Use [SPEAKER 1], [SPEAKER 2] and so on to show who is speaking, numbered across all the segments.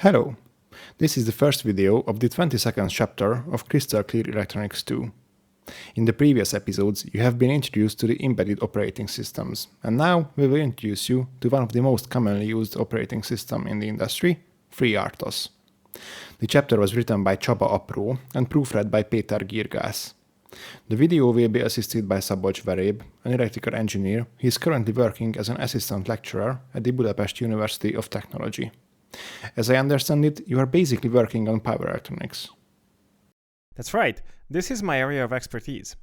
[SPEAKER 1] Hello! This is the first video of the 22nd chapter of Crystal Clear Electronics 2. In the previous episodes, you have been introduced to the embedded operating systems, and now we will introduce you to one of the most commonly used operating system in the industry, FreeRTOS. The chapter was written by Csaba Apró and proofread by Péter Girgász. The video will be assisted by Szabolcs Vereb, an electrical engineer. He is currently working as an assistant lecturer at the Budapest University of Technology. As I understand it, you are basically working on power electronics.
[SPEAKER 2] That's right, this is my area of expertise.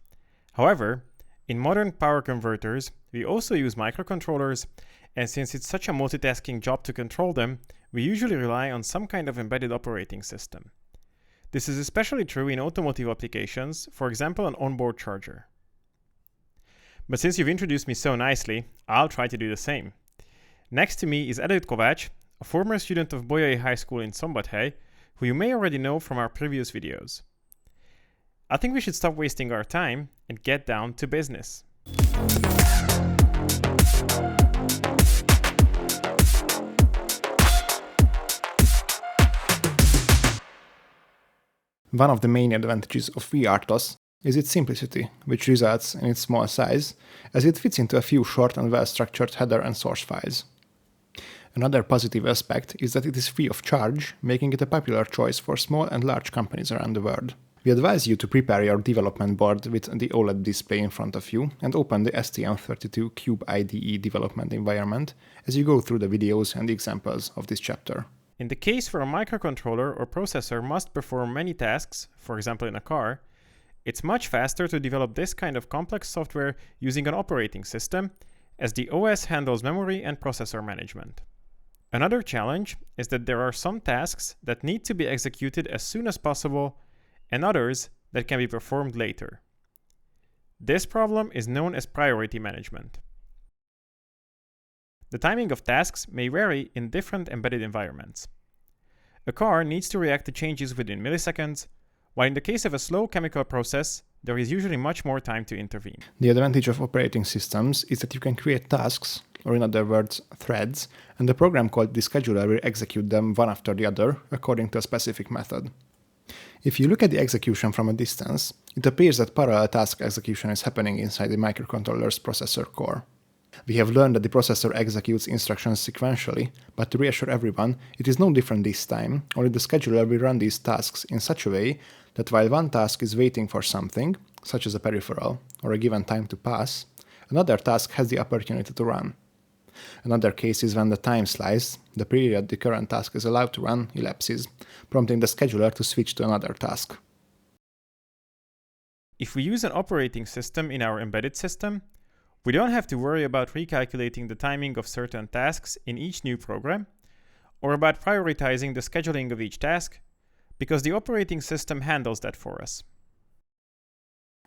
[SPEAKER 2] However, in modern power converters, we also use microcontrollers, and since it's such a multitasking job to control them, we usually rely on some kind of embedded operating system. This is especially true in automotive applications, for example an onboard charger. But since you've introduced me so nicely, I'll try to do the same. Next to me is Edith Kovács, a former student of Bolyai High School in Szombathely, who you may already know from our previous videos. I think we should stop wasting our time and get down to business.
[SPEAKER 1] One of the main advantages of FreeRTOS is its simplicity, which results in its small size, as it fits into a few short and well-structured header and source files. Another positive aspect is that it is free of charge, making it a popular choice for small and large companies around the world. We advise you to prepare your development board with the OLED display in front of you and open the STM32 Cube IDE development environment as you go through the videos and examples of this chapter.
[SPEAKER 2] In the case where a microcontroller or processor must perform many tasks, for example in a car, it's much faster to develop this kind of complex software using an operating system, as the OS handles memory and processor management. Another challenge is that there are some tasks that need to be executed as soon as possible and others that can be performed later. This problem is known as priority management. The timing of tasks may vary in different embedded environments. A car needs to react to changes within milliseconds, while in the case of a slow chemical process, there is usually much more time to intervene.
[SPEAKER 1] The advantage of operating systems is that you can create tasks, or in other words, threads, and the program called the scheduler will execute them one after the other according to a specific method. If you look at the execution from a distance, it appears that parallel task execution is happening inside the microcontroller's processor core. We have learned that the processor executes instructions sequentially, but to reassure everyone, it is no different this time, only the scheduler will run these tasks in such a way that while one task is waiting for something, such as a peripheral, or a given time to pass, another task has the opportunity to run. Another case is when the time slice, the period the current task is allowed to run, elapses, prompting the scheduler to switch to another task.
[SPEAKER 2] If we use an operating system in our embedded system, we don't have to worry about recalculating the timing of certain tasks in each new program, or about prioritizing the scheduling of each task, because the operating system handles that for us.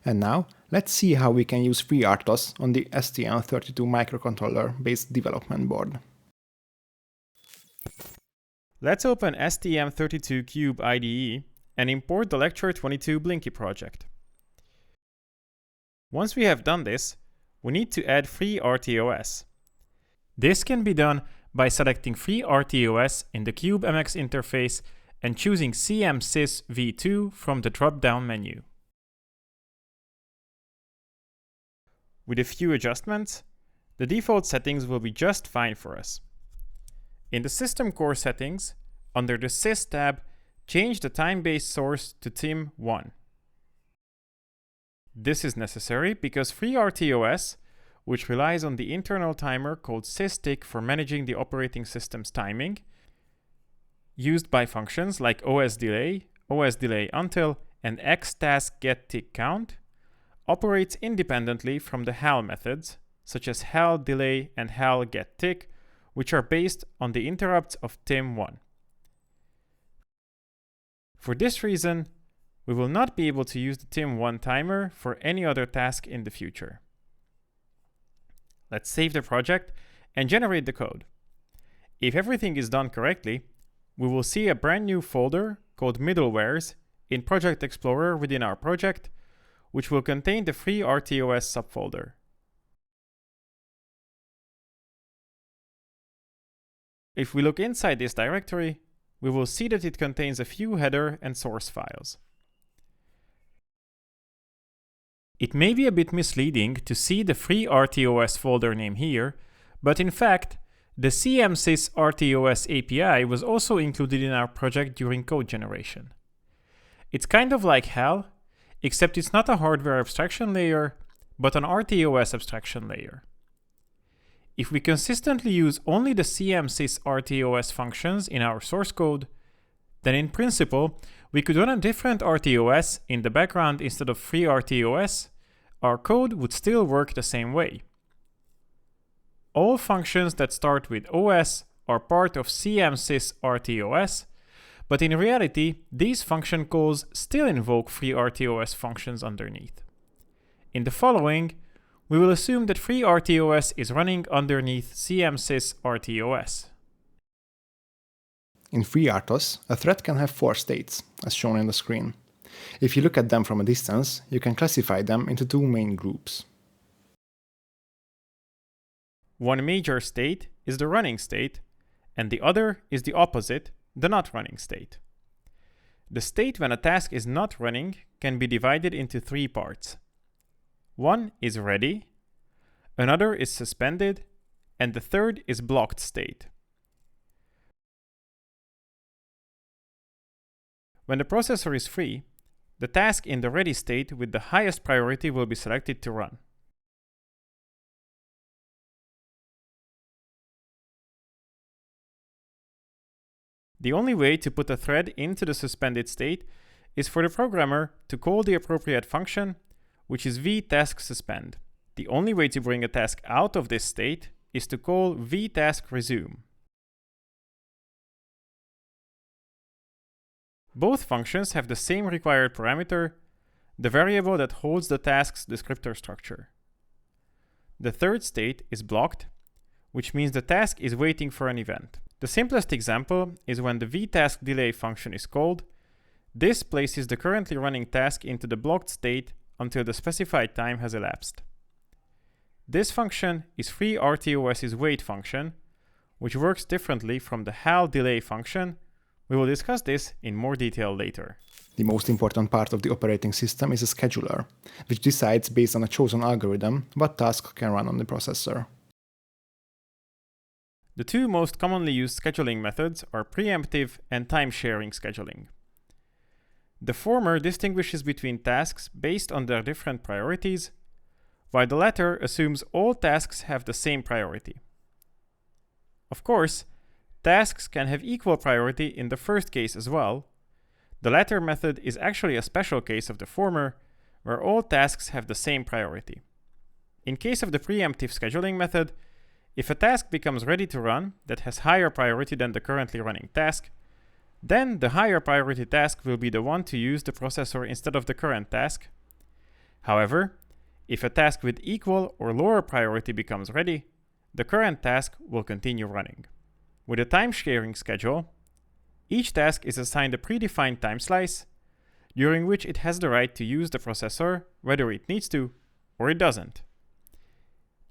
[SPEAKER 1] And now, let's see how we can use FreeRTOS on the STM32 microcontroller-based development board.
[SPEAKER 2] Let's open STM32 Cube IDE and import the Lecture 22 Blinky project. Once we have done this, we need to add FreeRTOS. This can be done by selecting FreeRTOS in the CubeMX interface and choosing CMSys v2 from the drop-down menu. With a few adjustments, the default settings will be just fine for us. In the System Core settings, under the Sys tab, change the time-based source to TIM1. This is necessary because FreeRTOS, which relies on the internal timer called SysTick for managing the operating system's timing, used by functions like OSDelay, OSDelayUntil, and xTaskGetTickCount, operates independently from the HAL methods, such as HAL_delay and HAL_getTick, which are based on the interrupts of TIM1. For this reason, we will not be able to use the TIM1 timer for any other task in the future. Let's save the project and generate the code. If everything is done correctly, we will see a brand new folder called Middlewares in Project Explorer within our project, which will contain the FreeRTOS subfolder. If we look inside this directory, we will see that it contains a few header and source files. It may be a bit misleading to see the FreeRTOS folder name here, but in fact, the CMSys RTOS API was also included in our project during code generation. It's kind of like HAL, except it's not a hardware abstraction layer, but an RTOS abstraction layer. If we consistently use only the CMSys RTOS functions in our source code, then in principle, we could run a different RTOS in the background instead of FreeRTOS. Our code would still work the same way. All functions that start with OS are part of CMSys RTOS, but in reality, these function calls still invoke FreeRTOS functions underneath. In the following, we will assume that FreeRTOS is running underneath CMSys RTOS.
[SPEAKER 1] In FreeRTOS, a thread can have 4 states, as shown on the screen. If you look at them from a distance, you can classify them into 2 main groups.
[SPEAKER 2] One major state is the running state, and the other is the opposite, the not running state. The state when a task is not running can be divided into 3 parts. One is ready, another is suspended, and the third is blocked state. When the processor is free, the task in the ready state with the highest priority will be selected to run. The only way to put a thread into the suspended state is for the programmer to call the appropriate function, which is vTaskSuspend. The only way to bring a task out of this state is to call vTaskResume. Both functions have the same required parameter, the variable that holds the task's descriptor structure. The third state is blocked, which means the task is waiting for an event. The simplest example is when the vTaskDelay function is called. This places the currently running task into the blocked state until the specified time has elapsed. This function is FreeRTOS's wait function, which works differently from the HAL delay function. We will discuss this in more detail later.
[SPEAKER 1] The most important part of the operating system is a scheduler, which decides based on a chosen algorithm what task can run on the processor.
[SPEAKER 2] The 2 most commonly used scheduling methods are preemptive and time-sharing scheduling. The former distinguishes between tasks based on their different priorities, while the latter assumes all tasks have the same priority. Of course, tasks can have equal priority in the first case as well. The latter method is actually a special case of the former, where all tasks have the same priority. In case of the preemptive scheduling method, if a task becomes ready to run that has higher priority than the currently running task, then the higher priority task will be the one to use the processor instead of the current task. However, if a task with equal or lower priority becomes ready, the current task will continue running. With a time-sharing schedule, each task is assigned a predefined time slice, during which it has the right to use the processor whether it needs to or it doesn't.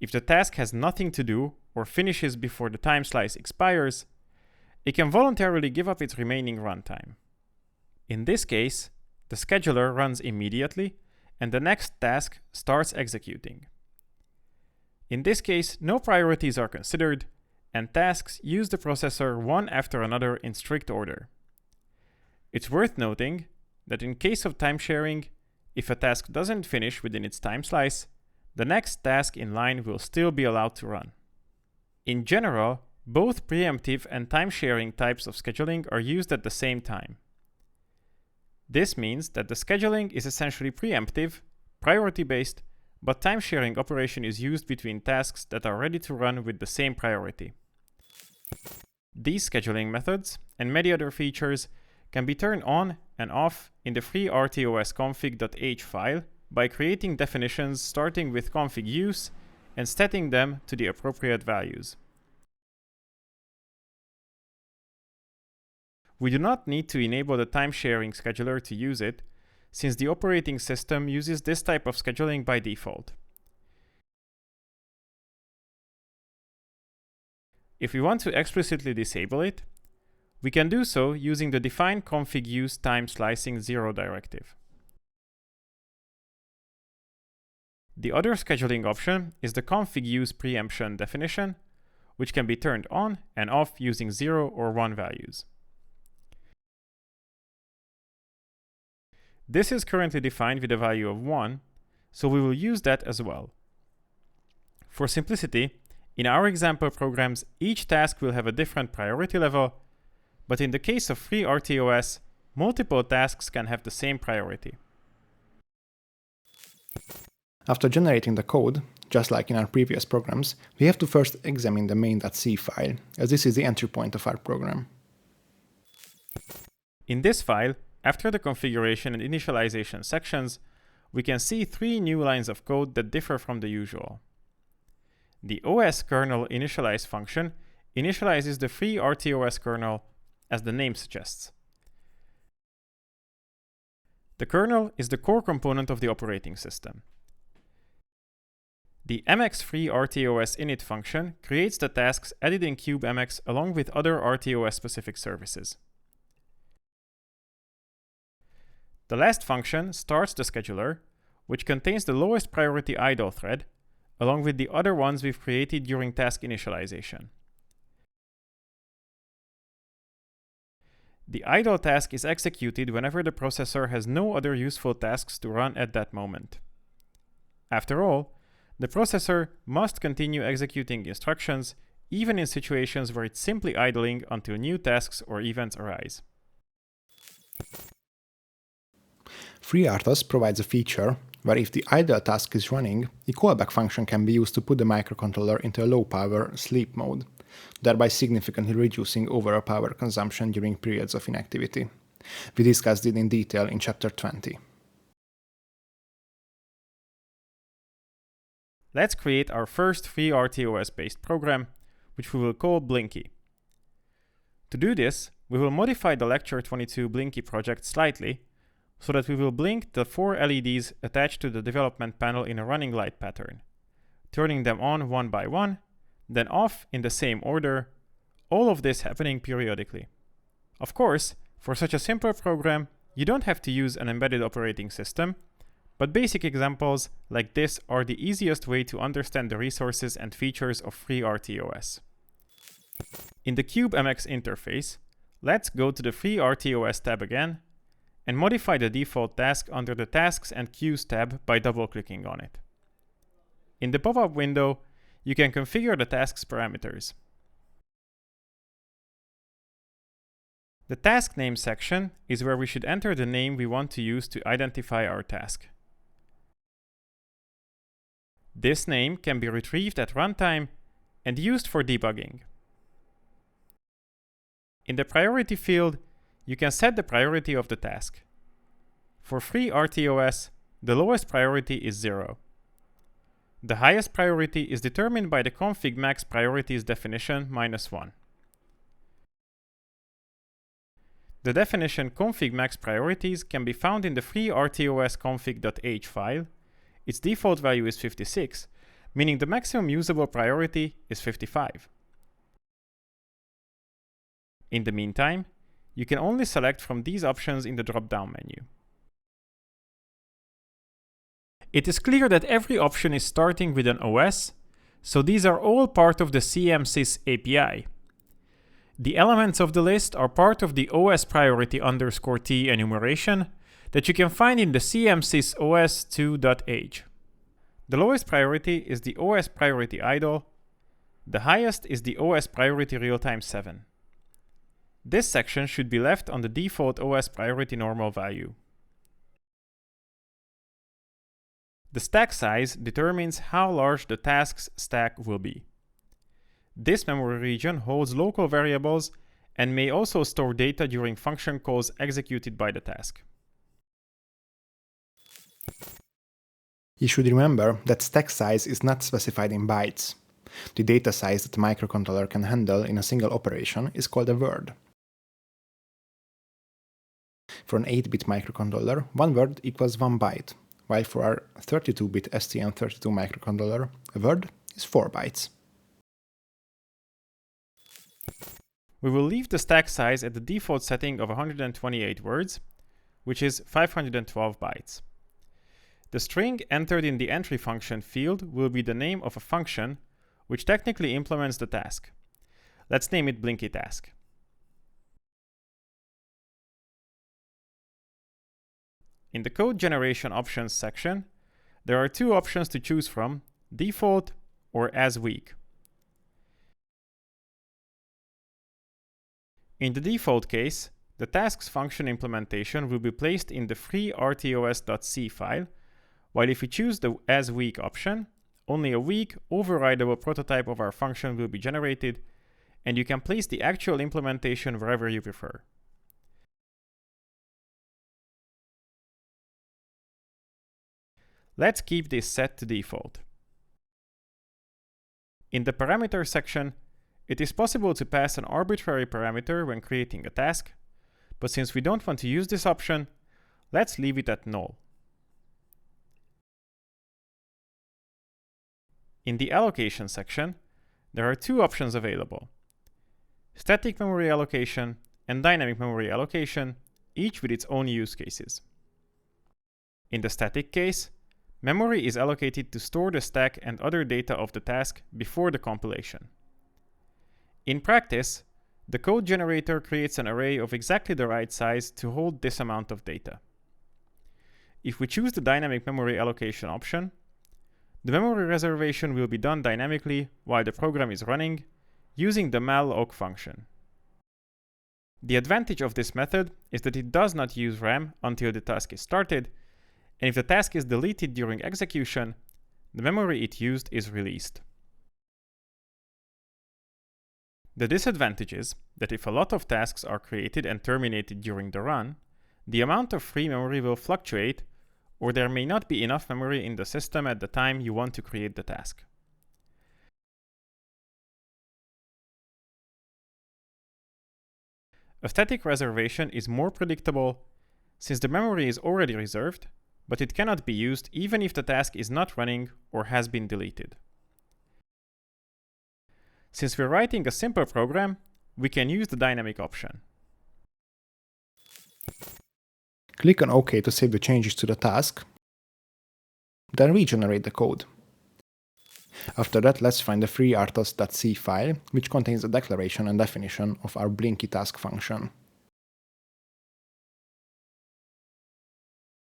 [SPEAKER 2] If the task has nothing to do or finishes before the time slice expires, it can voluntarily give up its remaining runtime. In this case, the scheduler runs immediately and the next task starts executing. In this case, no priorities are considered, and tasks use the processor one after another in strict order. It's worth noting that in case of time sharing, if a task doesn't finish within its time slice, the next task in line will still be allowed to run. In general, both preemptive and time-sharing types of scheduling are used at the same time. This means that the scheduling is essentially preemptive, priority-based, but time-sharing operation is used between tasks that are ready to run with the same priority. These scheduling methods and many other features can be turned on and off in the FreeRTOS config.h file by creating definitions starting with config use and setting them to the appropriate values. We do not need to enable the time-sharing scheduler to use it, since the operating system uses this type of scheduling by default. If we want to explicitly disable it, We can do so using the define config use time slicing 0 directive. The other scheduling option is the config use preemption definition, which can be turned on and off using 0 or 1 values. This is currently defined with a value of 1, so we will use that as well. For simplicity, in our example programs, each task will have a different priority level, but in the case of FreeRTOS, multiple tasks can have the same priority.
[SPEAKER 1] After generating the code, just like in our previous programs, we have to first examine the main.c file, as this is the entry point of our program.
[SPEAKER 2] In this file, after the configuration and initialization sections, we can see 3 new lines of code that differ from the usual. The OS kernel initialize function initializes the FreeRTOS kernel, as the name suggests. The kernel is the core component of the operating system. The mx FreeRTOS init function creates the tasks added in kubemx along with other RTOS-specific services. The last function starts the scheduler, which contains the lowest priority idle thread, along with the other ones we've created during task initialization. The idle task is executed whenever the processor has no other useful tasks to run at that moment. After all, the processor must continue executing instructions even in situations where it's simply idling until new tasks or events arise.
[SPEAKER 1] FreeRTOS provides a feature where if the idle task is running, the callback function can be used to put the microcontroller into a low-power sleep mode, thereby significantly reducing overall power consumption during periods of inactivity. We discussed it in detail in Chapter 20.
[SPEAKER 2] Let's create our first FreeRTOS-based program, which we will call Blinky. To do this, we will modify the Lecture 22 Blinky project slightly, so that we will blink the 4 LEDs attached to the development panel in a running light pattern, turning them on one by one, then off in the same order, all of this happening periodically. Of course, for such a simple program, you don't have to use an embedded operating system, but basic examples like this are the easiest way to understand the resources and features of FreeRTOS. In the kubemx interface, let's go to the FreeRTOS tab again, and modify the default task under the Tasks and Queues tab by double-clicking on it. In the pop-up window, you can configure the task's parameters. The task name section is where we should enter the name we want to use to identify our task. This name can be retrieved at runtime and used for debugging. In the priority field, you can set the priority of the task. For FreeRTOS, the lowest priority is 0. The highest priority is determined by the config max priorities definition -1. The definition config max priorities can be found in the FreeRTOS config.h file. Its default value is 56, meaning the maximum usable priority is 55. In the meantime, you can only select from these options in the drop-down menu. It is clear that every option is starting with an OS, so these are all part of the CMSys API. The elements of the list are part of the OS priority _t enumeration that you can find in the CMSys OS2.h. The lowest priority is the OS priority idle. The highest is the OS priority real-time 7. This section should be left on the default OS priority normal value. The stack size determines how large the task's stack will be. This memory region holds local variables and may also store data during function calls executed by the task.
[SPEAKER 1] You should remember that stack size is not specified in bytes. The data size that the microcontroller can handle in a single operation is called a word. For an 8-bit microcontroller, one word equals 1 byte, while for our 32-bit STM32 microcontroller, a word is 4 bytes.
[SPEAKER 2] we will leave the stack size at the default setting of 128 words, which is 512 bytes. The string entered in the entry function field will be the name of a function which technically implements the task. Let's name it Blinky Task. In the code generation options section, there are two options to choose from: default or as weak. In the default case, the tasks function implementation will be placed in the FreeRTOS.c file, while if we choose the as weak option, only a weak, overridable prototype of our function will be generated, and you can place the actual implementation wherever you prefer. Let's keep this set to default. In the parameter section, it is possible to pass an arbitrary parameter when creating a task, but since we don't want to use this option, let's leave it at null. In the allocation section, there are two options available: static memory allocation and dynamic memory allocation, each with its own use cases. In the static case, memory is allocated to store the stack and other data of the task before the compilation. In practice, the code generator creates an array of exactly the right size to hold this amount of data. If we choose the dynamic memory allocation option, the memory reservation will be done dynamically while the program is running, using the malloc function. The advantage of this method is that it does not use RAM until the task is started, and if the task is deleted during execution, the memory it used is released. The disadvantage is that if a lot of tasks are created and terminated during the run, the amount of free memory will fluctuate, or there may not be enough memory in the system at the time you want to create the task. A static reservation is more predictable since the memory is already reserved, but it cannot be used even if the task is not running or has been deleted. Since we're writing a simple program, we can use the dynamic option.
[SPEAKER 1] Click on OK to save the changes to the task, then regenerate the code. After that, let's find the FreeRTOS.c file, which contains the declaration and definition of our Blinky task function.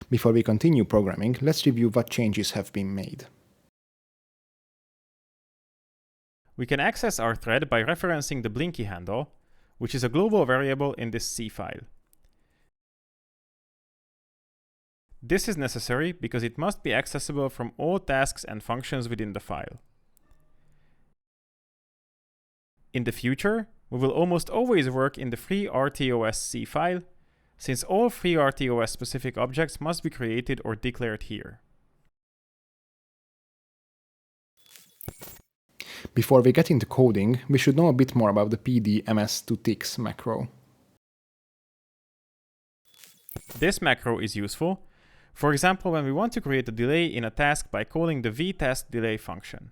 [SPEAKER 1] Before we continue programming, let's review what changes have been made.
[SPEAKER 2] We can access our thread by referencing the Blinky handle, which is a global variable in this C file. This is necessary because it must be accessible from all tasks and functions within the file. In the future, we will almost always work in the FreeRTOS C file, since all FreeRTOS specific objects must be created or declared here.
[SPEAKER 1] Before we get into coding, we should know a bit more about the pd-ms2ticks macro.
[SPEAKER 2] This macro is useful, for example, when we want to create a delay in a task by calling the vTestDelay function.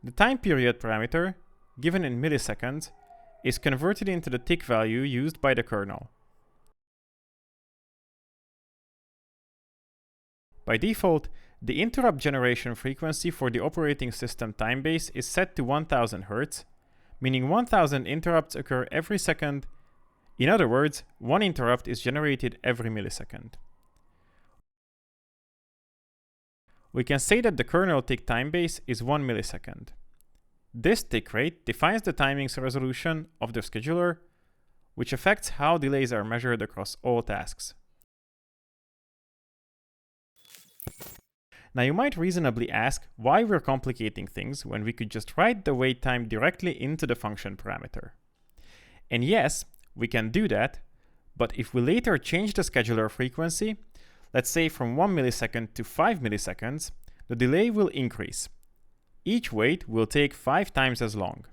[SPEAKER 2] The time period parameter, given in milliseconds, is converted into the tick value used by the kernel. By default, the interrupt generation frequency for the operating system time base is set to 1000 Hz, meaning 1000 interrupts occur every second. In other words, one interrupt is generated every millisecond. We can say that the kernel tick time base is 1 millisecond. This tick rate defines the timing's resolution of the scheduler, which affects how delays are measured across all tasks. Now you might reasonably ask why we're complicating things when we could just write the wait time directly into the function parameter. And yes, we can do that, but if we later change the scheduler frequency, let's say from 1 millisecond to 5 milliseconds, the delay will increase. Each wait will take 5 times as long.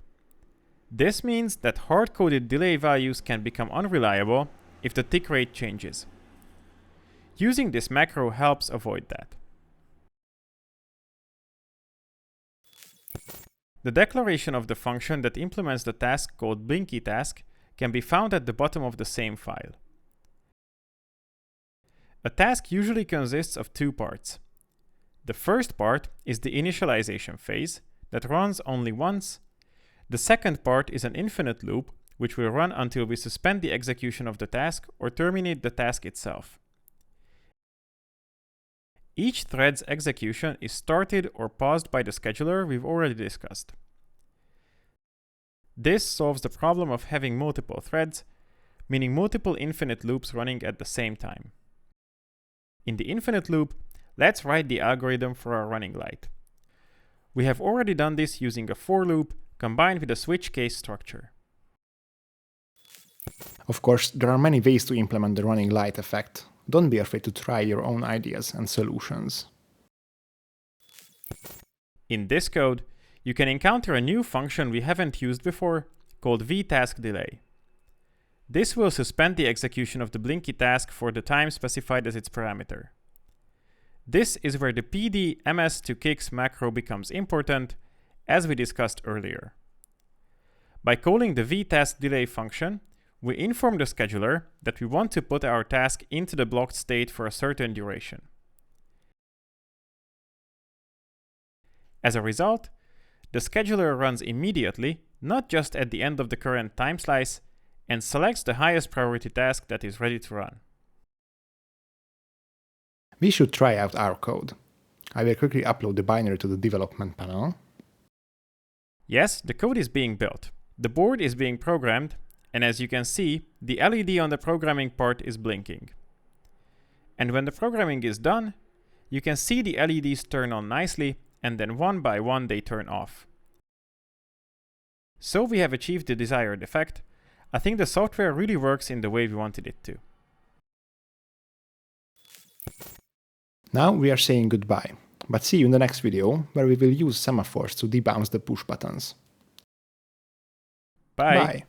[SPEAKER 2] This means that hard-coded delay values can become unreliable if the tick rate changes. Using this macro helps avoid that. The declaration of the function that implements the task called blinky task can be found at the bottom of the same file. A task usually consists of two parts. The first part is the initialization phase that runs only once. The second part is an infinite loop which will run until we suspend the execution of the task or terminate the task itself. Each thread's execution is started or paused by the scheduler we've already discussed. This solves the problem of having multiple threads, meaning multiple infinite loops running at the same time. In the infinite loop, let's write the algorithm for our running light. We have already done this using a for loop combined with a switch case structure.
[SPEAKER 1] Of course, there are many ways to implement the running light effect. Don't be afraid to try your own ideas and solutions.
[SPEAKER 2] In this code, you can encounter a new function we haven't used before, called vTaskDelay. This will suspend the execution of the blinky task for the time specified as its parameter. This is where the pd ms2kicks macro becomes important, as we discussed earlier. By calling the vTaskDelay function, we inform the scheduler that we want to put our task into the blocked state for a certain duration. As a result, the scheduler runs immediately, not just at the end of the current time slice, and selects the highest priority task that is ready to run.
[SPEAKER 1] We should try out our code. I will quickly upload the binary to the development panel.
[SPEAKER 2] Yes, the code is being built. The board is being programmed, and as you can see, the LED on the programming part is blinking. And when the programming is done, you can see the LEDs turn on nicely, and then one by one they turn off. So we have achieved the desired effect. I think the software really works in the way we wanted it to.
[SPEAKER 1] Now we are saying goodbye, but see you in the next video, where we will use semaphores to debounce the push buttons.
[SPEAKER 2] Bye!
[SPEAKER 1] Bye.